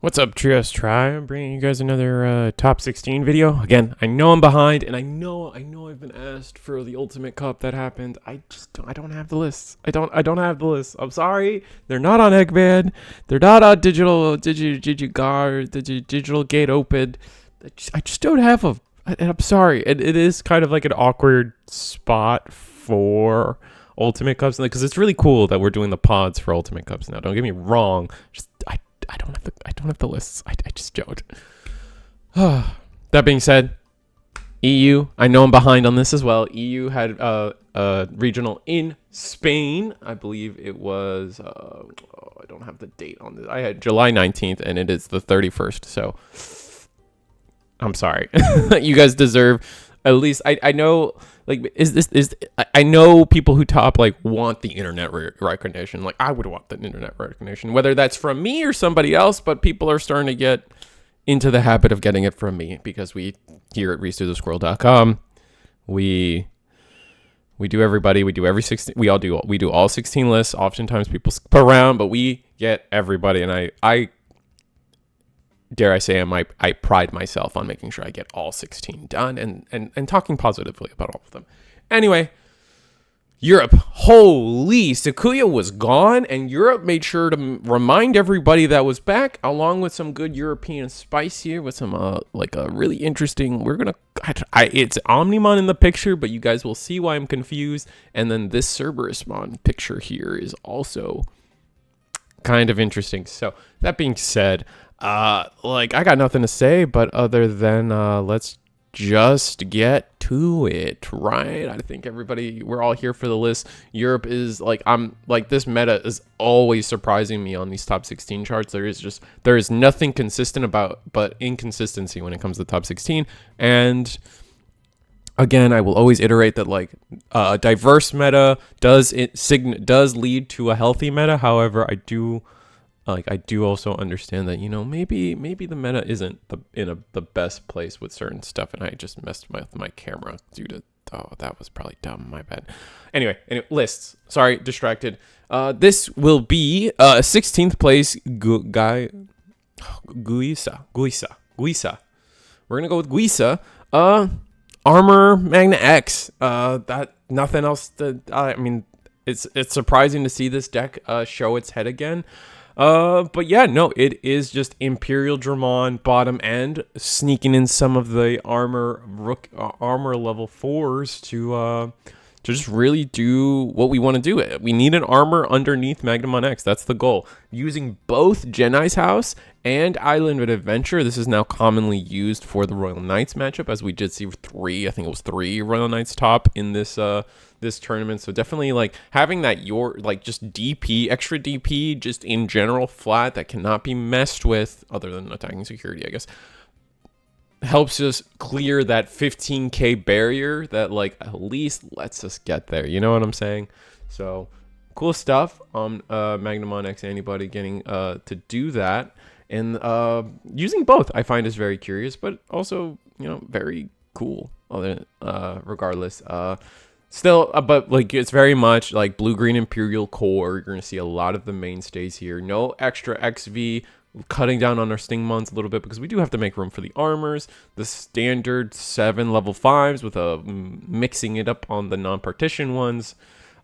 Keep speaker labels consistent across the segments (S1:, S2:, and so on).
S1: What's up, Trios Try? I'm bringing you guys another top 16 video. Again, I know I'm behind, and I know I've been asked for the Ultimate Cup that happened. I don't have the lists. I don't have the lists. I'm sorry. They're not on Eggman. They're not on Digital Gate Open. I just don't have them. And I'm sorry. And it is kind of like an awkward spot for Ultimate Cups, because it's really cool that we're doing the pods for Ultimate Cups now. Don't get me wrong. I don't have the lists. I just don't. That being said, EU, I know I'm behind on this as well. EU had a regional in Spain. I believe it was I don't have the date on this. I had July 19th and it is the 31st. So I'm sorry. You guys deserve at least I know, like, I know people who top, like, want the internet recognition. Like, I would want the internet recognition, whether that's from me or somebody else, but people are starting to get into the habit of getting it from me, because we here at RisuTheSquirrel.com, we do everybody, we do every 16, we do all 16 lists. Oftentimes people skip around, but we get everybody, and I dare I say, I pride myself on making sure I get all 16 done and talking positively about all of them. Anyway, Europe. Holy, Sakuya was gone, and Europe made sure to remind everybody that was back, along with some good European spice here with some, like a really interesting, it's Omnimon in the picture, but you guys will see why I'm confused. And then this Cerberusmon picture here is also kind of interesting. So that being said, like, I got nothing to say, but other than let's just get to it, right? I think we're all here for the list. Europe is this meta is always surprising me on these top 16 charts. There is nothing consistent but inconsistency when it comes to top 16. And again, I will always iterate that, like, a diverse meta does lead to a healthy meta. However, I do also understand that, maybe the meta isn't the best place with certain stuff, and I just messed with my camera due to, that was probably dumb, my bad. Anyway, lists. Sorry, distracted. This will be 16th place Guisa. We're gonna go with Guisa. Armor Magnamon X. That nothing else. It's surprising to see this deck show its head again. But yeah, no, it is just Imperial Dramon bottom end, sneaking in some of the armor level 4s to just really do what we want to do. We need an armor underneath Magnamon X. That's the goal. Using both Jedi's House and Island of Adventure. This is now commonly used for the Royal Knights matchup, as we did see three Royal Knights top in this this tournament. So definitely, like, having that just DP, extra DP, just in general flat that cannot be messed with, other than attacking security, I guess, helps us clear that 15k barrier that, like, at least lets us get there. You know what I'm saying? So cool stuff on Magnamon X antibody getting to do that, and using both I find is very curious, but also, very cool. Regardless, still, but, like, it's very much like blue-green Imperial core. You're going to see a lot of the mainstays here. No extra XV, cutting down on our Stingmons a little bit, because we do have to make room for the armors. The standard 7 level 5s with mixing it up on the non-partition ones.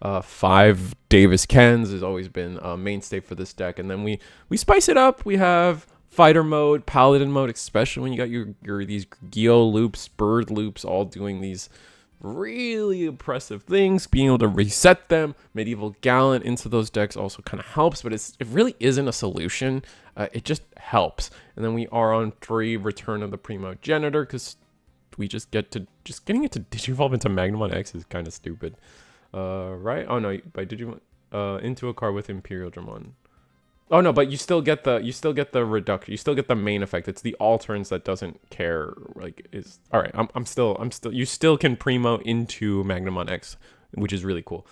S1: 5 Davis Kens has always been a mainstay for this deck. And then we spice it up. We have fighter mode, paladin mode, especially when you got your these Geo loops, bird loops, all doing these really impressive things. Being able to reset them, medieval gallant into those decks also kind of helps, but it really isn't a solution. It just helps. And then we are on 3 Return of the Primogenitor, because we getting it to Digivolve into Magnamon X is kind of stupid, right? Oh no, by Digimon into a card with Imperial Dramon. Oh no, but you still get the reduction. You still get the main effect. It's the alterns that doesn't care. Like, is all right. I'm still. You still can primo into Magnamon X, which is really cool.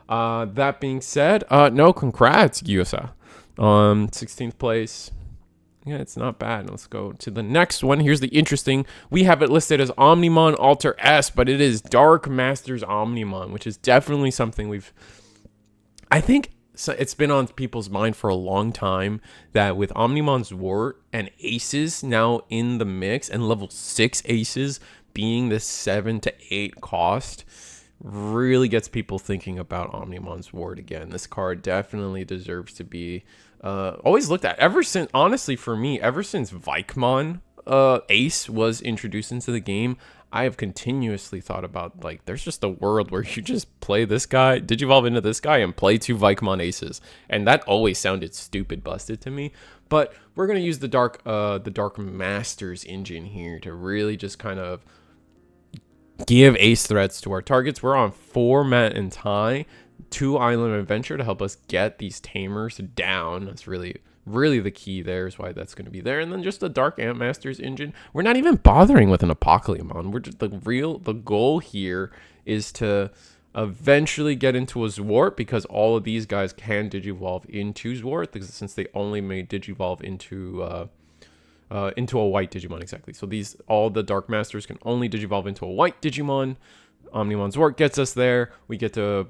S1: That being said, no, congrats, Gyusa, 16th place. Yeah, it's not bad. Let's go to the next one. Here's the interesting. We have it listed as Omnimon Alter S, but it is Dark Masters Omnimon, which is definitely something I think So it's been on people's mind for a long time that with Omnimon Zwart and aces now in the mix and level 6 aces being the 7 to 8 cost, really gets people thinking about Omnimon Zwart again. This card definitely deserves to be always looked at. Ever since, honestly, for me, ever since Vikemon Ace was introduced into the game, I have continuously thought about, like, there's just a world where you just play this guy, Digivolve into this guy, and play 2 Vikemon Aces. And that always sounded stupid busted to me. But we're going to use the Dark Masters engine here to really just kind of give ace threats to our targets. We're on 4 Mat and Tie, 2 Island Adventure to help us get these tamers down. That's really the key there, is why that's going to be there. And then just the Dark Ant Masters engine. We're not even bothering with an Apocalymon. We're just the goal here is to eventually get into a Zwart, because all of these guys can Digivolve into Zwart, because since they only made Digivolve into a white Digimon, exactly. So all the Dark Masters can only Digivolve into a white Digimon. Omnimon Zwart gets us there. We get to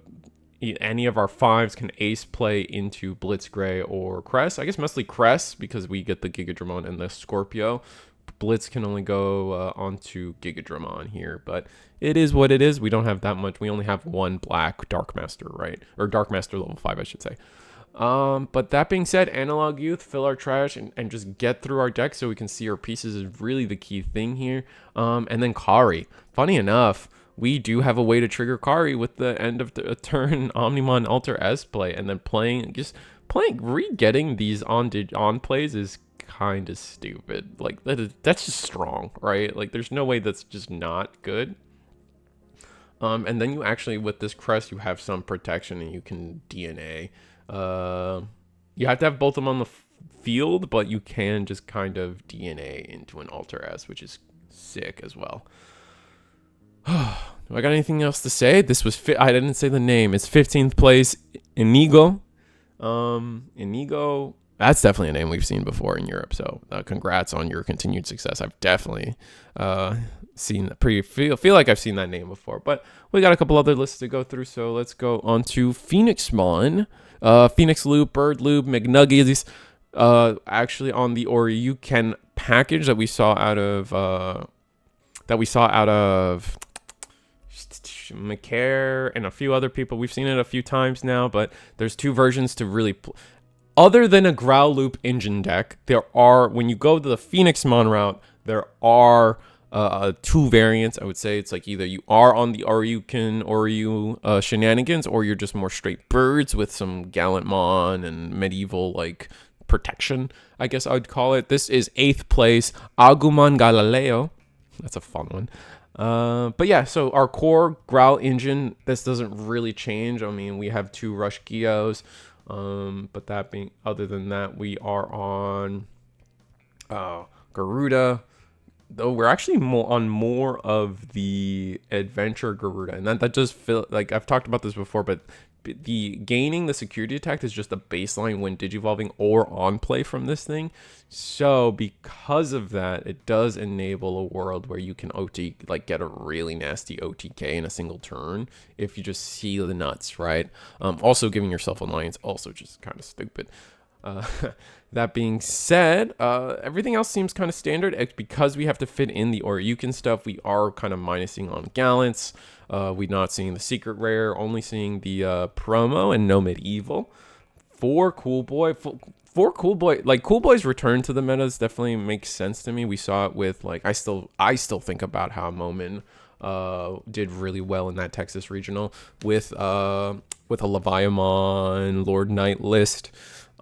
S1: any of our 5s can ace play into Blitzgray or Cress. I guess mostly Cress, because we get the Gigadramon and the Scorpio. Blitz can only go onto Gigadramon here, but it is what it is. We don't have that much. We only have 1 black Dark Master, right? Or Dark Master level 5, I should say. But that being said, Analog Youth, fill our trash, and just get through our deck so we can see our pieces is really the key thing here. And then Kari. Funny enough, we do have a way to trigger Kari with the end of the turn Omnimon Alter S play, and then re-getting these on plays is kind of stupid. Like, that's just strong, right? Like, there's no way that's just not good. And then you actually, with this crest, you have some protection and you can DNA. You have to have both of them on the field, but you can just kind of DNA into an Alter S, which is sick as well. Do I got anything else to say? This was I didn't say the name. It's 15th place, Inigo. Inigo, that's definitely a name we've seen before in Europe. So congrats on your continued success. I've definitely seen that. Feel like I've seen that name before. But we got a couple other lists to go through. So let's go on to Phoenixmon. Phoenix Loop, Bird Loop, McNuggies. Actually on the Oryuken package that we saw out of McCare and a few other people. We've seen it a few times now, but there's 2 versions to really other than a Growl Loop engine deck. There are, when you go to the Phoenixmon route, there are 2 variants. I would say it's like either you are on the Oryu shenanigans, or you're just more straight birds with some Gallantmon and medieval like protection, I guess I would call it. This is 8th place, Agumon Galileo. That's a fun one. But yeah, so our core Growl engine, this doesn't really change. I mean, we have 2 Rush Geos, but other than that, we are on Garuda, though we're actually more of the Adventure Garuda, and that does feel like, I've talked about this before, but the gaining the security attack is just a baseline when digivolving or on play from this thing. So because of that, it does enable a world where you can get a really nasty OTK in a single turn if you just see the nuts, right? Also giving yourself alliance, also just kind of stupid. That being said, everything else seems kind of standard. Because we have to fit in the Oryuken stuff, we are kind of minusing on Gallants. We're not seeing the secret rare, only seeing the promo and no medieval. For Cool Boy, like Cool Boy's return to the metas definitely makes sense to me. We saw it with like I still think about how Momin did really well in that Texas regional with a Leviamon Lord Knight list.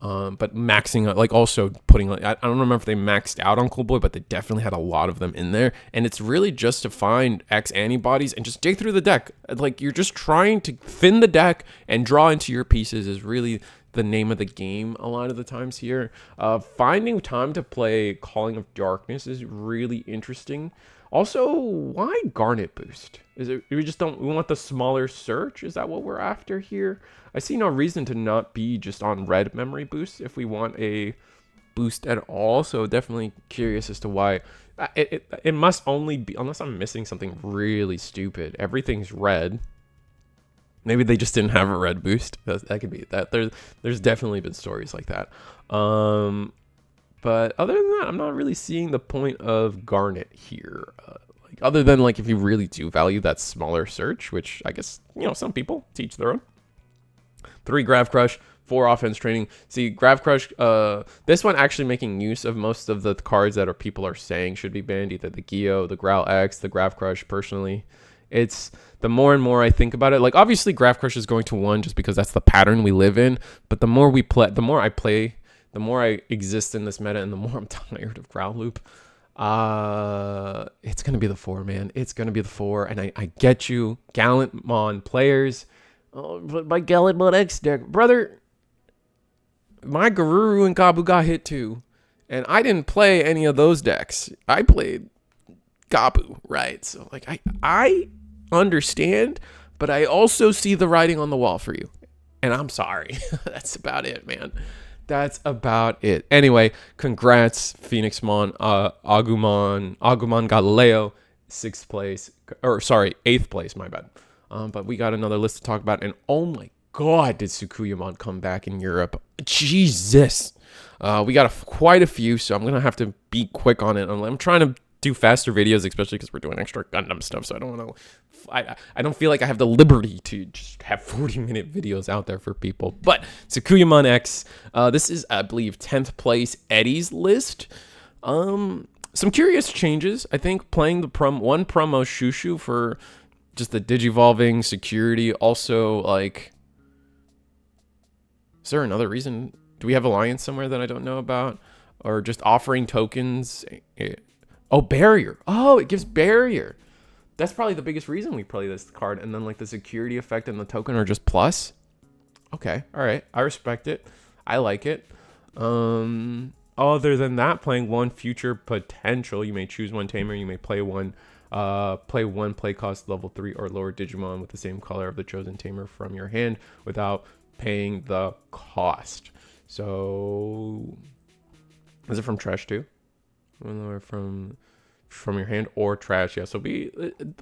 S1: But maxing, like also putting, like, I don't remember if they maxed out on Cool Boy, but they definitely had a lot of them in there. And it's really just to find X antibodies and just dig through the deck. Like, you're just trying to thin the deck and draw into your pieces is really the name of the game a lot of the times here. Finding time to play Calling of Darkness is really interesting. Also, why Garnet boost? Is it we want the smaller search? Is that what we're after here? I see no reason to not be just on red memory boost if we want a boost at all. So definitely curious as to why. It must only be, unless I'm missing something really stupid. Everything's red. Maybe they just didn't have a red boost. That could be that. There's definitely been stories like that. But other than that, I'm not really seeing the point of Garnet here. Like other than like if you really do value that smaller search, which I guess, you know, some people teach their own. 3 Grav Crush, 4 offense training. See, Grav Crush, this one actually making use of most of the cards that people are saying should be banned, either the Geo, the Growl X, the Grav Crush. Personally, it's the more and more I think about it, like obviously Grav Crush is going to 1 just because that's the pattern we live in, but the more we play, the more I play, the more I exist in this meta, and the more I'm tired of Growl Loop. It's gonna be the 4, man. It's gonna be the 4, and I get you, Gallantmon players. Oh, but my Gallantmon X deck, brother, my Garuru and Gabu got hit too, and I didn't play any of those decks. I played Gabu, right? So like I understand, but I also see the writing on the wall for you, and I'm sorry. That's about it, man. That's about it. Anyway, congrats, Phoenixmon, Agumon Galileo, 6th place, or sorry, 8th place, my bad. But we got another list to talk about, and oh my god, did Sakuyamon come back in Europe. Jesus. We got quite a few, so I'm going to have to be quick on it. I'm trying to do faster videos, especially because we're doing extra Gundam stuff, so I don't want to... I don't feel like I have the liberty to just have 40-minute videos out there for people. But Sakuyamon X, this is, I believe, 10th place Eddie's list. Some curious changes. I think playing the one promo Shushu for just the digivolving security. Also, like, is there another reason? Do we have Alliance somewhere that I don't know about? Or just offering tokens? Oh, barrier. Oh, it gives barrier. That's probably the biggest reason we play this card. And then like the security effect and the token are just plus. Okay. All right. I respect it. I like it. Other than that, playing 1 future potential. You may choose 1 tamer. You may play one play cost level 3 or lower Digimon with the same color of the chosen tamer from your hand without paying the cost. So is it from trash too? From your hand or trash? Yeah, so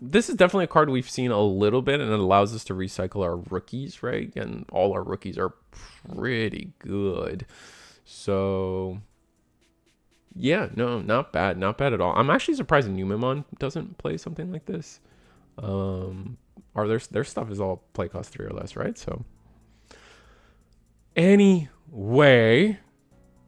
S1: this is definitely a card we've seen a little bit, and it allows us to recycle our rookies, right? And all our rookies are pretty good. So yeah, no, not bad at all. I'm actually surprised Numemon doesn't play something like this. Their stuff is all play cost 3 or less, right? So anyway,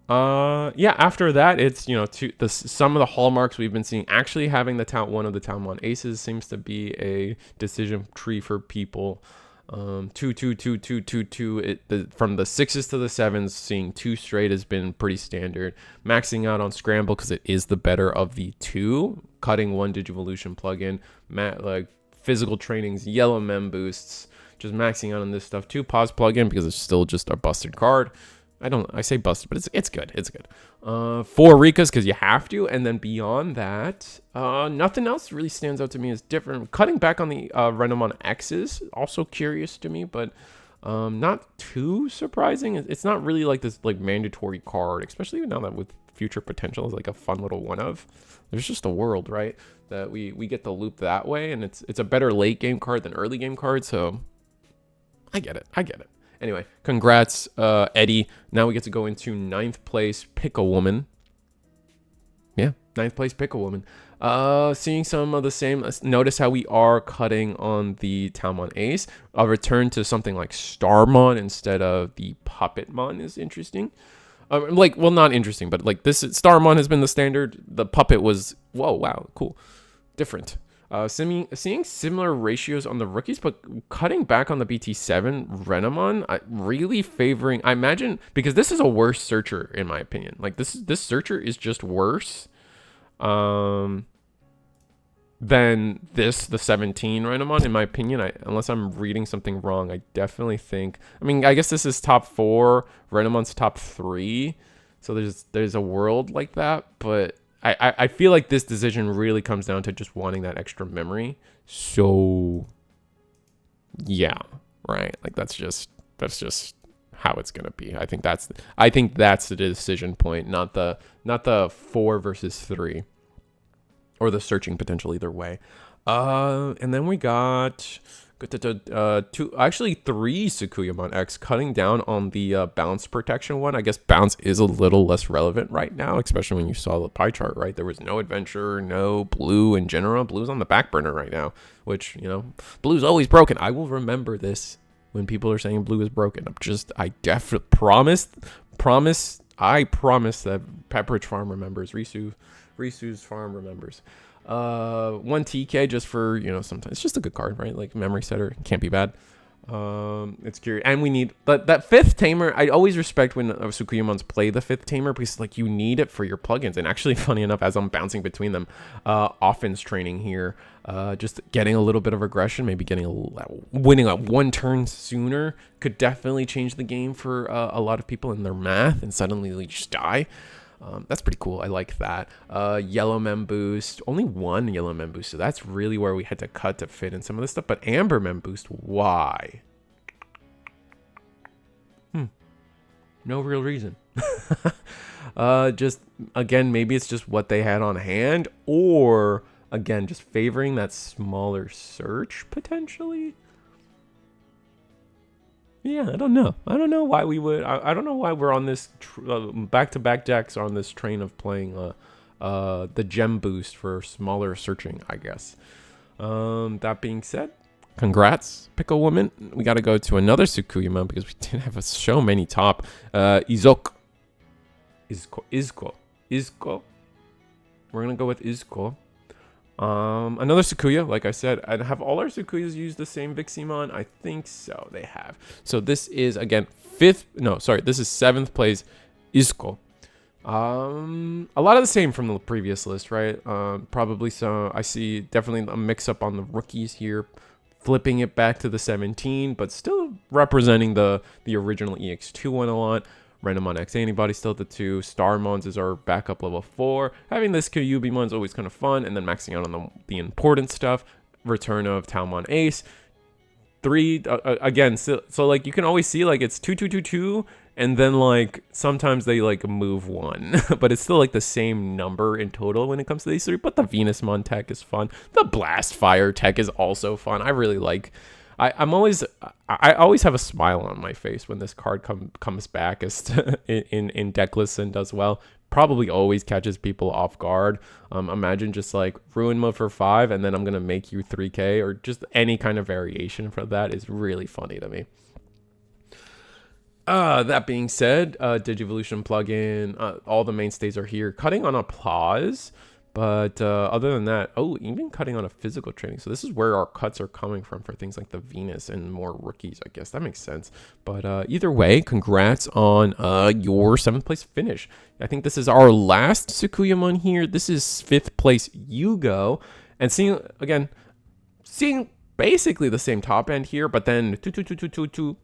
S1: yeah, after that, it's, you know, some of the hallmarks we've been seeing. Actually having one of the Townmon Aces seems to be a decision tree for people. 2, 2, 2, 2, 2, 2. From the 6s to the 7s, seeing 2 straight has been pretty standard. Maxing out on Scramble because it is the better of the 2. Cutting 1 Digivolution plugin. Like physical trainings, yellow mem boosts. Just maxing out on this stuff. 2 pause plugin because it's still just a busted card. I say busted, but it's good. It's good. 4 Rikas because you have to, and then beyond that, nothing else really stands out to me as different. Cutting back on the Renamon X's also curious to me, but not too surprising. It's not really like this like mandatory card, especially now that with future potential is like a fun little one of. There's just a world, right, that we get the loop that way, and it's a better late game card than early game card. So I get it. Anyway, congrats, Eddie. Now we get to go into 9th place, Pick a Woman. Yeah, 9th place, Pick a Woman. Seeing some of the same. Notice how we are cutting on the Townmon Ace. A return to something like Starmon instead of the Puppetmon is interesting. Well, not interesting, but like this Starmon has been the standard. The Puppet was, whoa, wow, cool, different. Seeing similar ratios on the rookies, but cutting back on the BT7 Renamon, really favoring, I imagine, because this is a worse searcher in my opinion. Like this searcher is just worse than the 17 Renamon in my opinion. Unless I'm reading something wrong, I definitely think, I mean, I guess this is top 4, Renamon's top 3, so there's a world like that, but I feel like this decision really comes down to just wanting that extra memory. So yeah, right. Like that's just how it's gonna be. I think that's the decision point, not the 4 versus 3, or the searching potential either way. And then we got Actually three Sakuyamon X, cutting down on the bounce protection one. I guess bounce is a little less relevant right now, especially when you saw the pie chart, right? There was no adventure, no blue in general. Blue's on the back burner right now, which, you know, blue's always broken. I will remember this when people are saying blue is broken. I definitely promise that Pepperidge Farm remembers, Risu's farm remembers. 1 TK just for, you know, sometimes it's just a good card, right? Like memory setter, can't be bad. It's curious, and we need that fifth tamer. I always respect when Sukuyamons play the fifth tamer, because like you need it for your plugins. And actually, funny enough, as I'm bouncing between them, offense training here, just getting a little bit of aggression, maybe winning a 1 turn sooner could definitely change the game for a lot of people in their math, and suddenly they just die. That's pretty cool. I like that. Yellow Mem boost. Only 1 Yellow Mem boost. So that's really where we had to cut to fit in some of this stuff. But Amber Mem boost, why? No real reason. Just, again, maybe it's just what they had on hand. Or, again, just favoring that smaller search, potentially. Yeah, I don't know. I don't know why we would. I don't know why we're on this back-to-back decks on this train of playing the gem boost for smaller searching, I guess. That being said, congrats, Pickle Woman. We got to go to another Sukuyamon because we didn't have so many top. Izoko. We're gonna go with Izuko. Another Sakuya, like I said. And have all our Sakuyas used the same Viximon? I think so, they have. So this is, again, this is 7th place, Izuko. A lot of the same from the previous list, right? Probably so. I see definitely a mix-up on the rookies here, flipping it back to the 17, but still representing the original EX2 one a lot. Magnamon X antibody still at the 2. Starmons is our backup level 4. Having this Kyubimon is always kind of fun, and then maxing out on the important stuff. Return of Taomon Ace. 3 again. So like you can always see like it's 2 2 2 2, and then like sometimes they like move 1, but it's still like the same number in total when it comes to these 3. But the Phoenixmon tech is fun. The Blast Fire tech is also fun. I really like. I always have a smile on my face when this card comes back as in deck lists and does well. Probably always catches people off guard. Imagine just like ruin mode for 5 and then I'm gonna make you 3k, or just any kind of variation for that is really funny to me. That being said, Digivolution plugin, all the mainstays are here. Cutting on Applause. But other than that, even cutting on a physical training. So this is where our cuts are coming from for things like the Venus and more rookies, I guess. That makes sense. But either way, congrats on your 7th place finish. I think this is our last Sakuyamon here. This is 5th place Yugo. And seeing basically the same top end here, but then 2 2 2 2 2 2.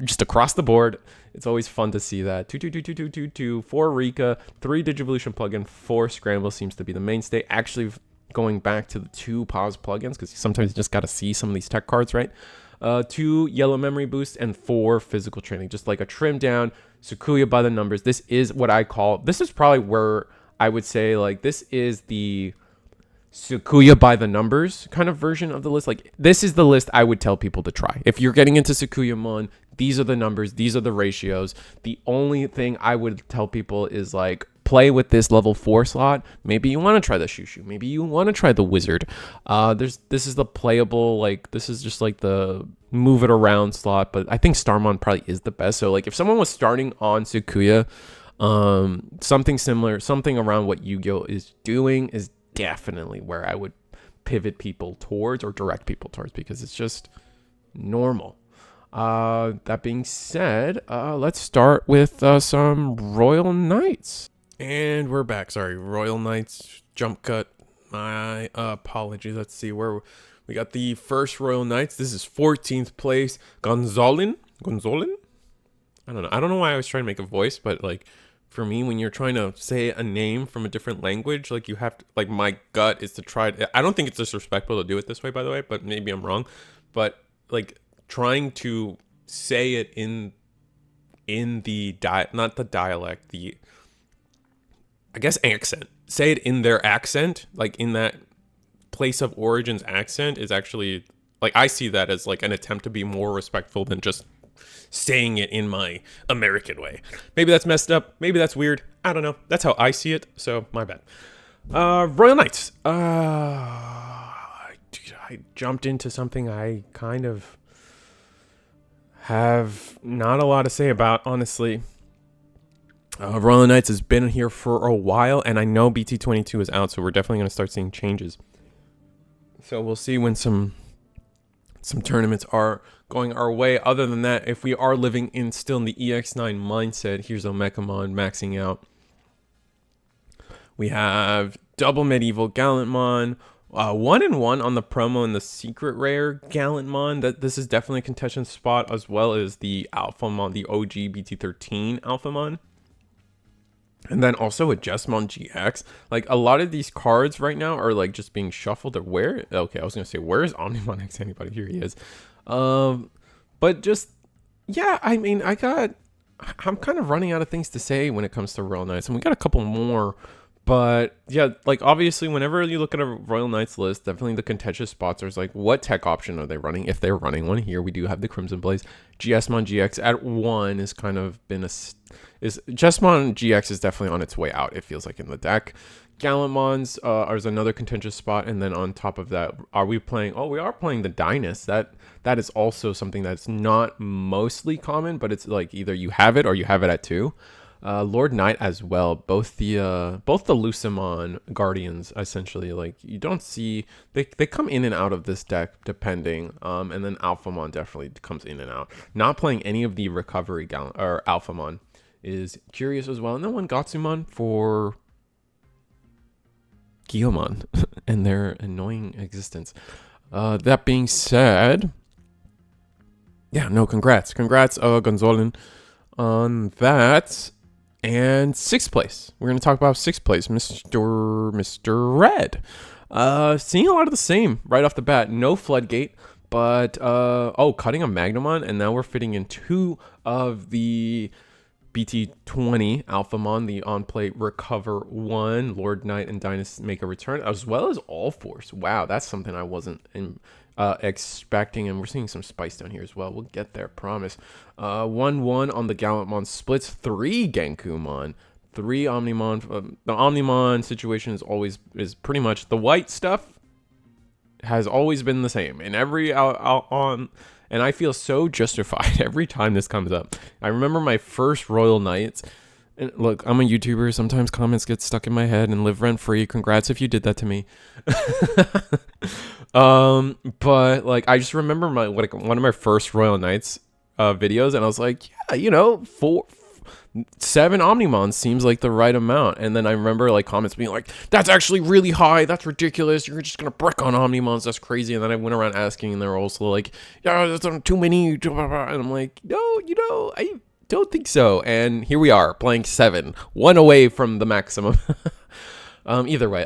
S1: Just across the board. It's always fun to see that. 2 2 2 2 2 2 2 4 Rika, 3 Digivolution plugin, 4 Scramble seems to be the mainstay. Actually, going back to the 2 pause plugins, because sometimes you just got to see some of these tech cards, right? 2 Yellow Memory Boost and 4 Physical Training, just like a trim down Sakuya by the numbers. This is what I call. This is probably where I would say like this is the Sakuya by the numbers kind of version of the list. Like this is the list I would tell people to try. If you're getting into Sakuyamon, these are the numbers, these are the ratios. The only thing I would tell people is like play with this level 4 slot. Maybe you want to try the Shushu. Maybe you want to try the Wizard. This is the playable, like this is just like the move it around slot, but I think Starmon probably is the best. So like if someone was starting on Sakuya, something similar, something around what Yu-Gi-Oh is doing is definitely where I would pivot people towards or direct people towards, because it's just normal. That being said, let's start with some Royal Knights. And we're back. Sorry, Royal Knights jump cut. My apologies. Let's see where we got the first Royal Knights. This is 14th place. Gonzolin? I don't know why I was trying to make a voice, but like for me, when you're trying to say a name from a different language, like you have to, like my gut is to try. I don't think it's disrespectful to do it this way, by the way, but maybe I'm wrong. But like trying to say it in the not the dialect, the I guess accent. Say it in their accent, like in that place of origin's accent is actually, like, I see that as like an attempt to be more respectful than just saying it in my American way. Maybe that's messed up. Maybe that's weird. I don't know. That's how I see it. So my bad. Royal Knights. I jumped into something I kind of have not a lot to say about, honestly. Royal Knights has been here for a while, and I know BT22 is out, so we're definitely going to start seeing changes. So we'll see when some tournaments are going our way. Other than that, if we are living in still in the EX9 mindset, here's Omecamon maxing out. We have double medieval Gallantmon, 1-in-1 on the promo and the secret rare Gallantmon. That this is definitely a contention spot, as well as the Alphamon, the OG BT13 Alphamon. And then also a Jesmon GX. Like, a lot of these cards right now are like just being shuffled. Or where? Okay, I was gonna say, where is Omnimon X? Anybody? Here he is. But just, yeah, I mean, I'm kind of running out of things to say when it comes to Royal Knights, and we got a couple more. But yeah, like, obviously, whenever you look at a Royal Knights list, definitely the contentious spots are like, what tech option are they running? If they're running one here, we do have the Crimson Blaze. Jesmon GX at 1 is kind of been Jesmon GX is definitely on its way out, it feels like, in the deck. Gallantmons is another contentious spot, and then on top of that, we are playing the Dynast. That is also something that's not mostly common, but it's like either you have it or you have it at 2. Lord Knight as well. Both the Lucimon Guardians, essentially, like, you don't see, they come in and out of this deck depending. And then Alphamon definitely comes in and out. Not playing any of the recovery or Alphamon is curious as well. And then one Gatsumon for Guillemon and their annoying existence. That being said, yeah, no, congrats, Gonzolin, on that. And 6th place, we're going to talk about 6th place, Mr. Red. Seeing a lot of the same right off the bat. No Floodgate, but cutting a Magnamon, and now we're fitting in 2 of the BT20 Alphamon, the on-play Recover 1, Lord Knight and Dynast make a return, as well as All Force. Wow, that's something I wasn't expecting, and we're seeing some spice down here as well. We'll get there, promise. 1-1 on the Gallantmon splits, 3 Genkumon, 3 Omnimon. The Omnimon situation is pretty much the white stuff has always been the same in every and I feel so justified every time this comes up. I remember my first Royal Knights. And look, I'm a YouTuber. Sometimes comments get stuck in my head and live rent free. Congrats if you did that to me. But like, I just remember one of my first Royal Knights videos, and I was like, yeah, 7 Omnimons seems like the right amount. And then I remember like comments being like, that's actually really high, that's ridiculous, you're just gonna brick on Omnimons, that's crazy. And then I went around asking, and they're also like, yeah, there's too many, and I'm like, no, I don't think so. And here we are playing 7, 1 away from the maximum. Either way,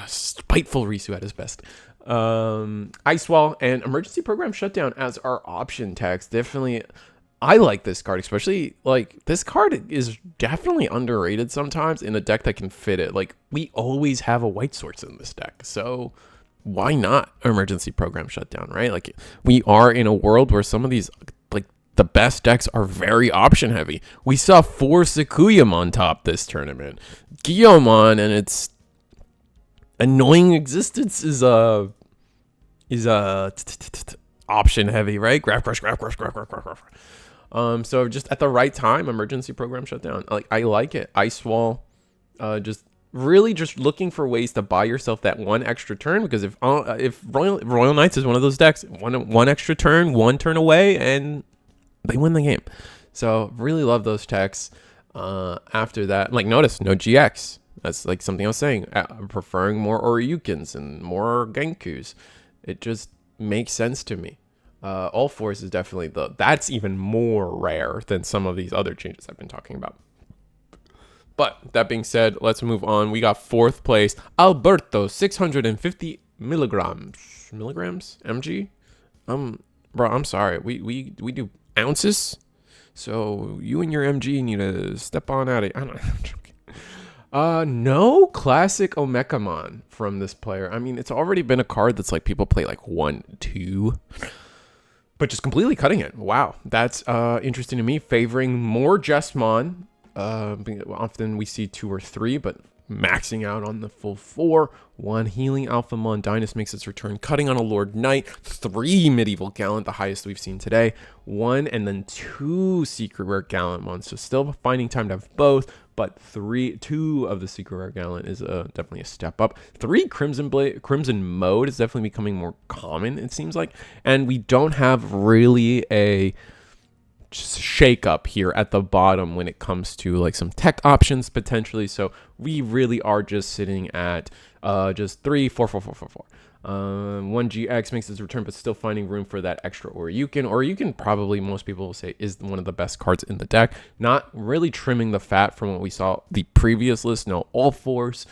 S1: spiteful Risu at his best. Ice Wall and Emergency Program Shutdown as our option text. Definitely, I like this card, especially like this card is definitely underrated sometimes in a deck that can fit it. Like, we always have a white source in this deck, so why not Emergency Program Shutdown, right? Like, we are in a world where some of these, like, the best decks are very option heavy. We saw 4 Sakuyamon top this tournament. Guillemon and its annoying existence is option heavy, right? Grab, crush. So just at the right time, Emergency Program Shutdown. Like, I like it. Ice Wall, just looking for ways to buy yourself that 1 extra turn, because if Royal Knights is one of those decks, one extra turn, 1 turn away, and they win the game. So really love those techs. After that, like, notice no GX. That's like something I was saying. I'm preferring more Oryukins and more Genkus. It just makes sense to me. All Force is definitely that's even more rare than some of these other changes I've been talking about. But that being said, let's move on. We got 4th place, Alberto, 650 milligrams mg. Bro, I'm sorry. We do ounces, so you and your MG need to step on at it. I don't know. I'm joking. No classic Omekamon from this player. I mean, it's already been a card that's like people play like 1, 2, but just completely cutting it. Wow, that's interesting to me. Favoring more Jesmon. Often we see 2 or 3, but maxing out on the full 4. 1 healing Alphamon. Dynus makes its return, cutting on a Lord Knight. 3 medieval Gallant, the highest we've seen today. 1 and then 2 secret rare Gallantmon. So still finding time to have both, but 2 of the secret rare Gallant is definitely a step up. 3 Crimson Mode is definitely becoming more common, it seems like, and we don't have really a shake up here at the bottom when it comes to like some tech options potentially. So we really are just sitting at just 3, 4, 4, 4, 4, 4. 1 GX makes its return, but still finding room for that extra Oryukin. Oryukin probably most people will say is one of the best cards in the deck. Not really trimming the fat from what we saw the previous list. No, all fours.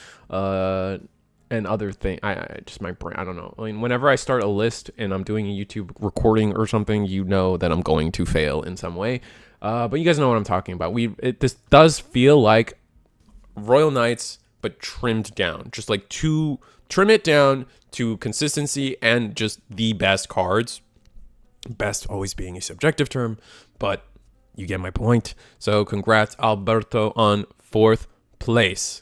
S1: And other thing, I just my brain, I don't know. I mean, whenever I start a list and I'm doing a YouTube recording or something, you know that I'm going to fail in some way. But you guys know what I'm talking about. This does feel like Royal Knights, but trimmed down. Just like trim it down to consistency and just the best cards. Best always being a subjective term, but you get my point. So congrats, Alberto, on 4th place.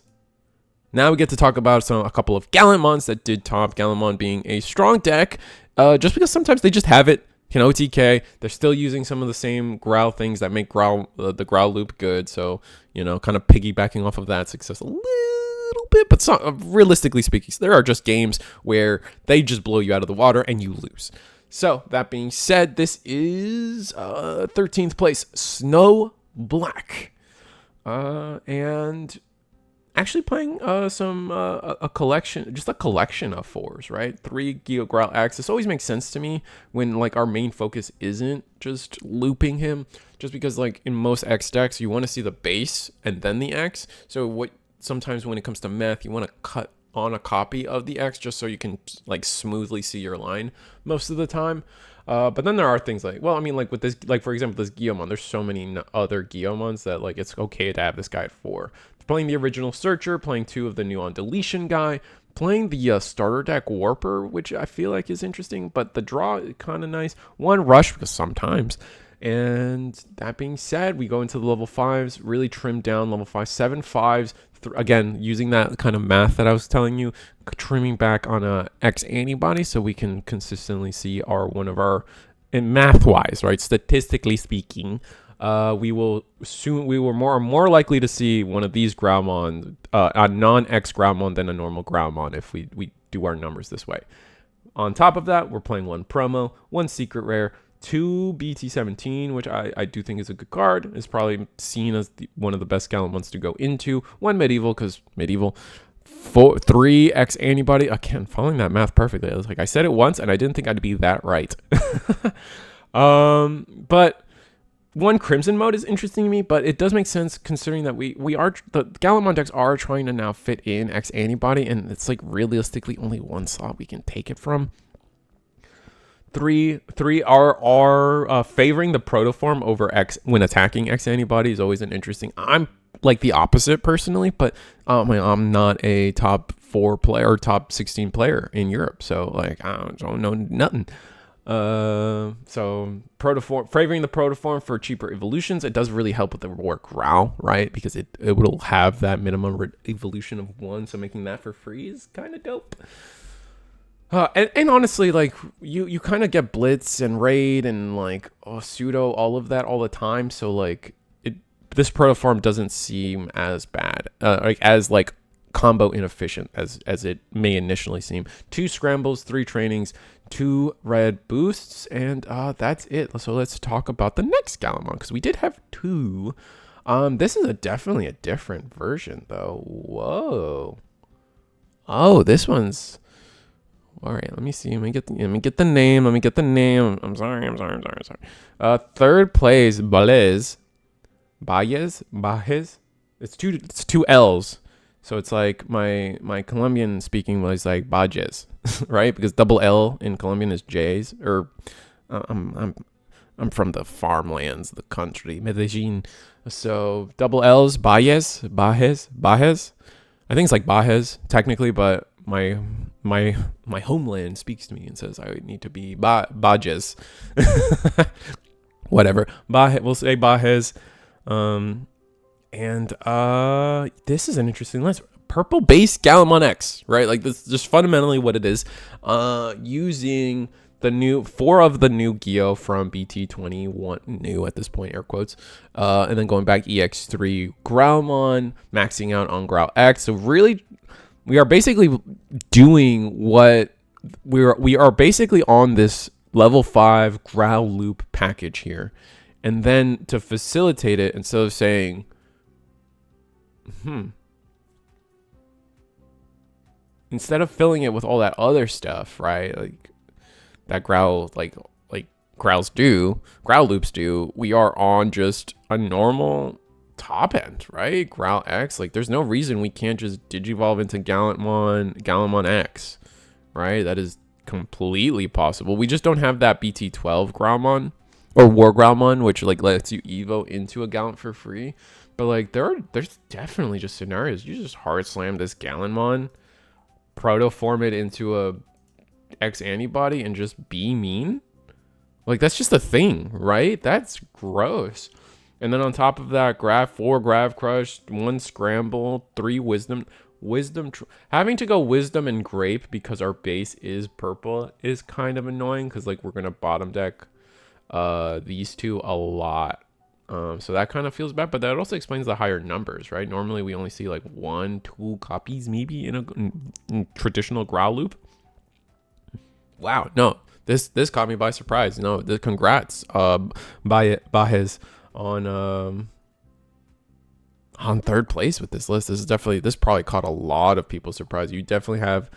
S1: Now we get to talk about a couple of Gallantmons that did top. Gallantmon being a strong deck, just because sometimes they just have it. Can OTK. They're still using some of the same Growl things that make the Growl loop good. So, you know, kind of piggybacking off of that success a little bit. But realistically speaking, there are just games where they just blow you out of the water and you lose. So, that being said, this is 13th place, Snow Black. And actually playing a collection of 4s, right? 3 Geo Growl X. This always makes sense to me when like our main focus isn't just looping him, just because like in most X decks you want to see the base and then the X. So sometimes when it comes to math, you want to cut on a copy of the X just so you can like smoothly see your line most of the time. But then there are things like, well, I mean, like with this, like for example, this Guiamon, there's so many other Guiamons that like it's okay to have this guy at 4. Playing the original Searcher, playing 2 of the new on deletion guy, playing the starter deck Warper, which I feel like is interesting, but the draw is kind of nice. 1 Rush, because sometimes. And that being said, we go into the level 5s, really trimmed down level 5, 7 5s. Again, using that kind of math that I was telling you, trimming back on a X antibody so we can consistently see one of our, in math-wise, right, statistically speaking, we were more likely to see one of these Growlmon, a non-X Growlmon than a normal Growlmon if we do our numbers this way. On top of that, we're playing 1 promo, 1 secret rare, 2 BT17, which I do think is a good card. Is probably seen as one of the best Gallantmons to go into. 1 medieval, because medieval. 3 X antibody. Again, following that math perfectly. Like I said it once, and I didn't think I'd be that right. But 1 Crimson Mode is interesting to me, but it does make sense considering that the Gallantmon decks are trying to now fit in X antibody, and it's like realistically only 1 slot we can take it from. 3 are favoring the protoform over X when attacking X antibody is always an interesting. I'm like the opposite personally, but I'm not a top 4 player or top 16 player in Europe, so like I don't know nothing. So protoform, favoring the protoform for cheaper evolutions, it does really help with the war Growl, right? Because it will have that minimum evolution of 1, so making that for free is kind of dope. And honestly, like you kind of get Blitz and Raid and like Pseudo, all of that all the time. So like this protoform doesn't seem as bad, as combo inefficient as it may initially seem. 2 scrambles, 3 trainings, 2 red boosts, and that's it. So let's talk about the next Gallantmon, because we did have 2. This is definitely a different version though. Whoa. Oh, this one's. All right, let me see. Let me get the name. I'm sorry. 3rd place, Baez. It's two L's. So it's like my Colombian speaking was like Bajes, right? Because double L in Colombian is J's. Or I'm from the farmlands, the country, Medellin. So double L's, Baez. I think it's like Bajes technically, but my homeland speaks to me and says I need to be Bajes. Whatever. We'll say Bajes. And this is an interesting list. Purple base Gallantmon X, right? Like this is just fundamentally what it is. Using the 4 of the new Gyo from BT21 new at this point, air quotes. And then going back EX3 Growlmon, maxing out on Growl X. So really we are basically doing what we are basically on this level 5 Growl loop package here. And then to facilitate it, instead of saying instead of filling it with all that other stuff, right? Like that growl loops do, we are on just a normal top end, right? Growl X, like there's no reason we can't just digivolve into Gallantmon X, right? That is completely possible. We just don't have that BT12 Growlmon or War Growlmon, which like lets you evo into a Gallant for free. But like there's definitely just scenarios you just hard slam this Gallantmon, protoform it into a X antibody and just be mean. Like that's just a thing, right? That's gross. And then on top of that, 4 Grav Crush, 1 Scramble, 3 Wisdom. Having to go Wisdom and Grape because our base is purple is kind of annoying because like we're gonna bottom deck these two a lot. So that kind of feels bad, but that also explains the higher numbers, right? Normally we only see like 1-2 copies maybe in traditional Growl loop. Wow, no, this caught me by surprise. No, congrats Bajes on 3rd place with this list. This probably caught a lot of people surprised. You definitely have.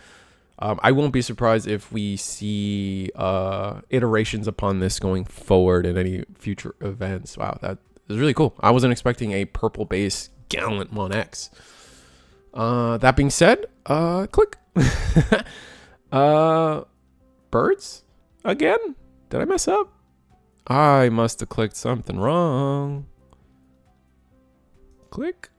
S1: I won't be surprised if we see iterations upon this going forward in any future events. Wow, that is really cool. I wasn't expecting a purple base Gallantmon X. That being said, click. Birds again? Did I mess up? I must have clicked something wrong. Click.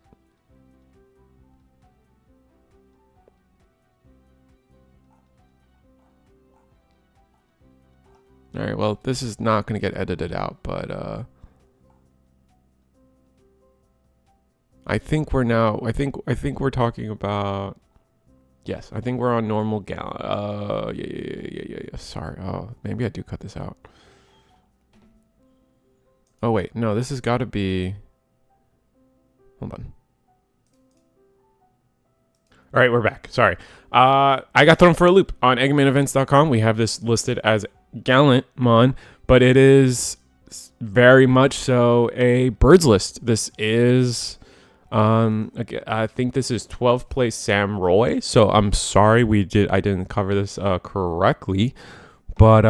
S1: All right, well, this is not going to get edited out, but I think we're talking about, yes, I think we're on normal yeah. Sorry. Oh, maybe I do cut this out. Oh wait, no, this has got to be, hold on. All right, we're back. Sorry. I got thrown for a loop on EggmanEvents.com. We have this listed as Gallantmon, but it is very much so a birds list. This is I think this is 12th place Sam Roy, so I'm sorry I didn't cover this correctly, but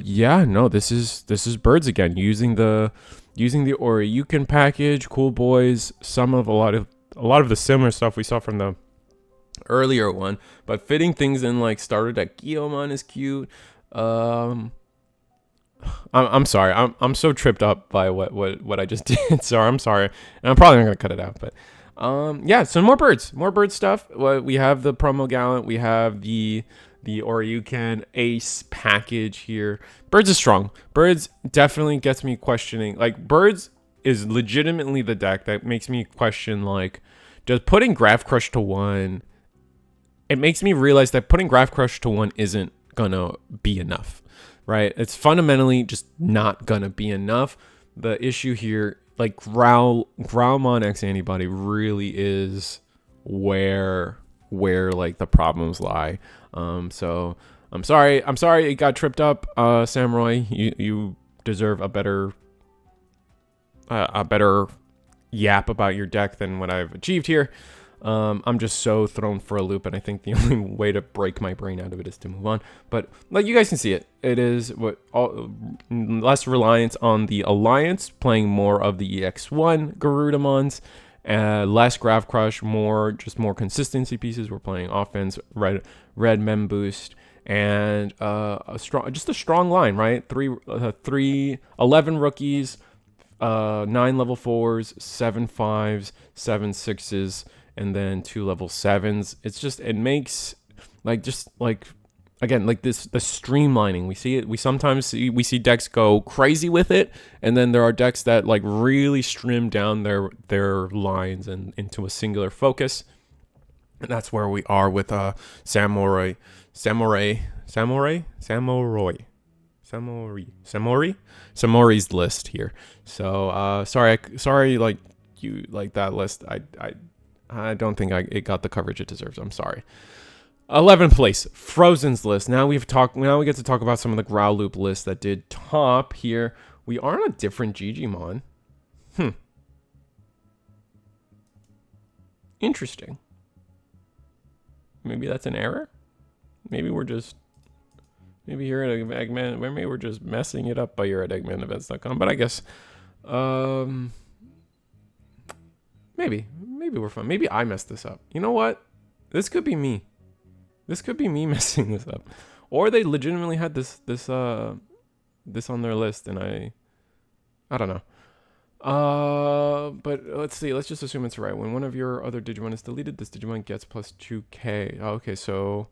S1: yeah, no, this is birds again, using the Oryukin package, cool boys, a lot of the similar stuff we saw from the earlier one, but fitting things in like starter deck Gyomon is cute. I'm sorry. I'm so tripped up by what I just did. So I'm sorry. And I'm probably not gonna cut it out, but yeah, so more bird stuff. We have the promo Gallant, we have the Oryukin Ace package here. Birds is strong. Birds definitely gets me questioning. Like birds is legitimately the deck that makes me question, like, does putting Grav Crush to 1, it makes me realize that putting Grav Crush to 1 isn't gonna be enough, right? It's fundamentally just not gonna be enough. The issue here, like Growlmon X antibody really is where like the problems lie. So I'm sorry it got tripped up. Sam Roy, you deserve a better yap about your deck than what I've achieved here. I'm just so thrown for a loop, and I think the only way to break my brain out of it is to move on. But like you guys can see it is less reliance on the Alliance, playing more of the EX1 Garudamons, less Grav Crush, more consistency pieces. We're playing offense, red mem boost, and a strong line, right? 11 rookies, 9 level 4s, 7 5s, 7 6s. and then 2 level 7s. It's just, it makes like again, like this, the streamlining, we see it, we sometimes see decks go crazy with it, and then there are decks that like really trim down their lines and into a singular focus. And that's where we are with Samori's list here. So sorry, like you like that list. I don't think it got the coverage it deserves. I'm sorry. 11th place, Frozen's list. Now we get to talk about some of the Growloop lists that did top here. We are on a different Digimon. Interesting. Maybe that's an error. Maybe here at Eggman, maybe we're just messing it up by here at EggmanEvents.com. But I guess, maybe we're fine. Maybe I messed this up. You know what? This could be me. This could be me messing this up, or they legitimately had this on their list, and I don't know. But let's see. Let's just assume it's right. When one of your other Digimon is deleted, this Digimon gets plus 2k. Okay, so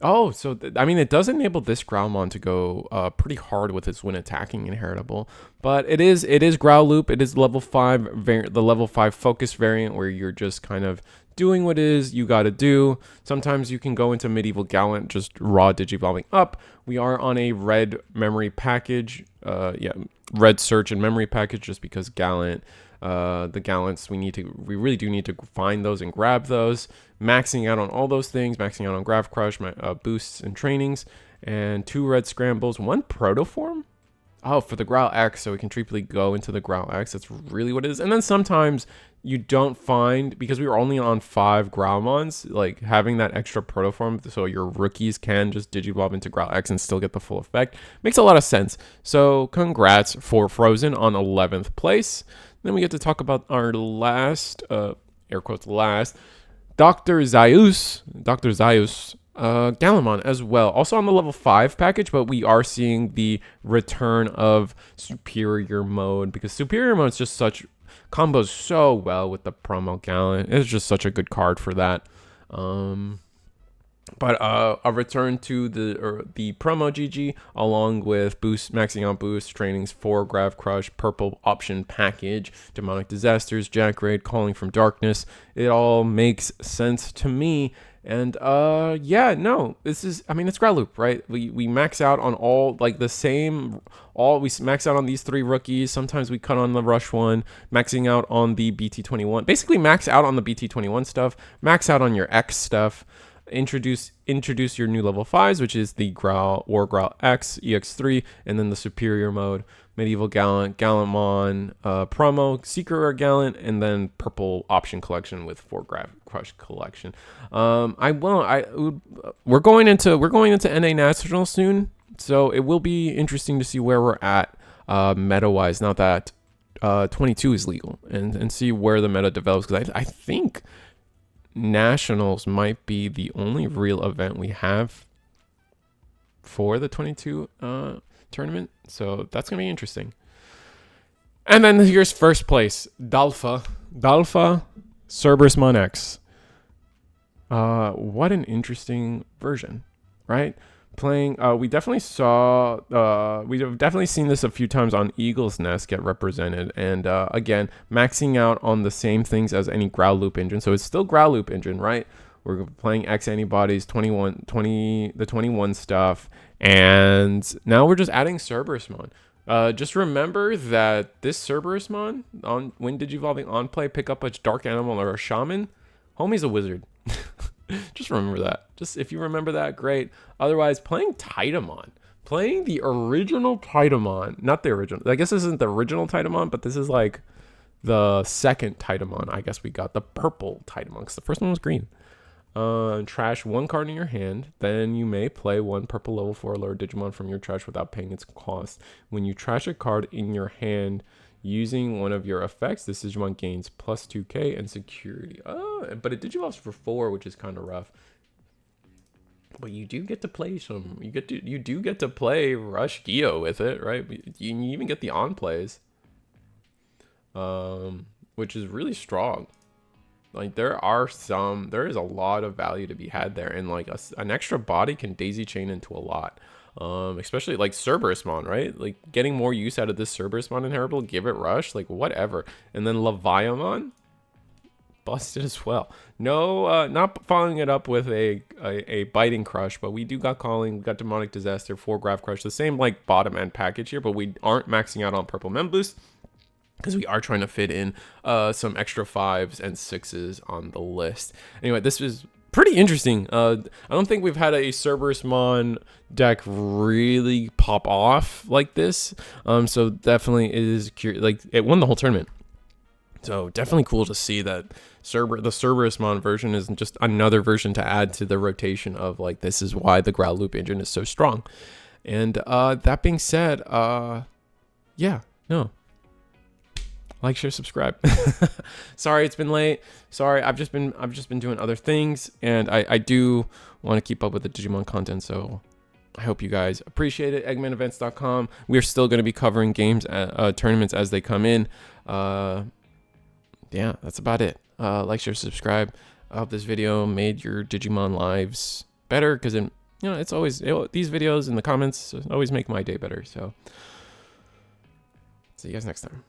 S1: I mean, it does enable this Growlmon to go pretty hard with its when attacking inheritable, but it is Growloop. It is level 5 the level 5 focus variant where you're just kind of doing what it is you got to do. Sometimes you can go into medieval Gallant, just raw digivolving up. We are on a red memory package, red search and memory package, just because Gallant, the Gallants, we really do need to find those and grab those. Maxing out on all those things, maxing out on Grav Crush, boosts and trainings, and 2 red scrambles, 1 protoform. Oh, for the Growl X, so we can triple go into the Growl X. That's really what it is. And then sometimes you don't find, because we were only on 5 Growlmons, like having that extra protoform so your rookies can just Digivolve into Growl X and still get the full effect, makes a lot of sense. So congrats for Frozen on 11th place. Then we get to talk about our last, air quotes last, Dr. Zaius, Gallantmon as well. Also on the level 5 package, but we are seeing the return of Superior Mode, because Superior Mode is just combos so well with the promo Gallant. It's just such a good card for that. But a return to the promo GG, along with maxing out boost, trainings for Grav Crush, purple option package, Demonic Disasters, Jack Raid, Calling from Darkness. It all makes sense to me. And this is, I mean, it's Growloop, right? We max out on all, like we max out on these 3 rookies. Sometimes we cut on the Rush one, maxing out on the BT21. Basically max out on the BT21 stuff, max out on your X stuff. Introduce your new level 5s, which is the Growl X, EX3, and then the Superior Mode, Medieval Gallant, Gallantmon, promo, Seeker or Gallant, and then purple option collection with 4 Grav Crush collection. We're going into NA National soon, so it will be interesting to see where we're at meta wise now that 22 is legal, and see where the meta develops, because I think Nationals might be the only real event we have for the 22 tournament, so that's gonna be interesting. And then here's first place, Dalfa Cerberusmon X. What an interesting version, right? Playing, we've definitely seen this a few times on Eagle's Nest get represented, and again, maxing out on the same things as any Growloop engine, so it's still Growloop engine, right? We're playing X antibodies, the 21 stuff, and now we're just adding Cerberusmon. Just remember that this Cerberusmon, when Digivolving on play, pick up a Dark Animal or a Shaman, homie's a wizard. Just remember that. Just if you remember that, great. Otherwise, playing Titamon. Playing the original Titamon. Not the original. I guess this isn't the original Titamon, but this is like the second Titamon. I guess we got the purple Titamon, because the first one was green. Trash 1 card in your hand. Then you may play 1 purple level 4 lower Digimon from your trash without paying its cost. When you trash a card in your hand using one of your effects, this Digimon gains plus 2k and security. But it Digivolves for 4, which is kind of rough. But you do get to play you do get to play Rush Gyo with it, right? You even get the on plays, which is really strong. Like there is a lot of value to be had there, and like an extra body can daisy chain into a lot. Especially like Cerberusmon, right? Like getting more use out of this Cerberusmon inheritable, give it rush, like whatever. And then Leviamon, busted as well. No, not following it up with a biting crush, but we do got calling, we got demonic disaster, 4 graph crush, the same like bottom end package here, but we aren't maxing out on purple mem boost because we are trying to fit in some extra 5s and 6s on the list. Anyway, this is pretty interesting. I don't think we've had a Cerberusmon deck really pop off like this. So definitely it is curious. Like it won the whole tournament. So definitely cool to see that the Cerberusmon version is just another version to add to the rotation of like, this is why the Growl Loop engine is so strong. And that being said, yeah, no. Like, share, subscribe. Sorry, it's been late. Sorry, I've just been doing other things, and I do want to keep up with the Digimon content, so I hope you guys appreciate it. EggmanEvents.com. We're still going to be covering games, tournaments as they come in. Yeah, that's about it. Like, share, subscribe. I hope this video made your Digimon lives better, because it's always these videos in the comments always make my day better. So see you guys next time.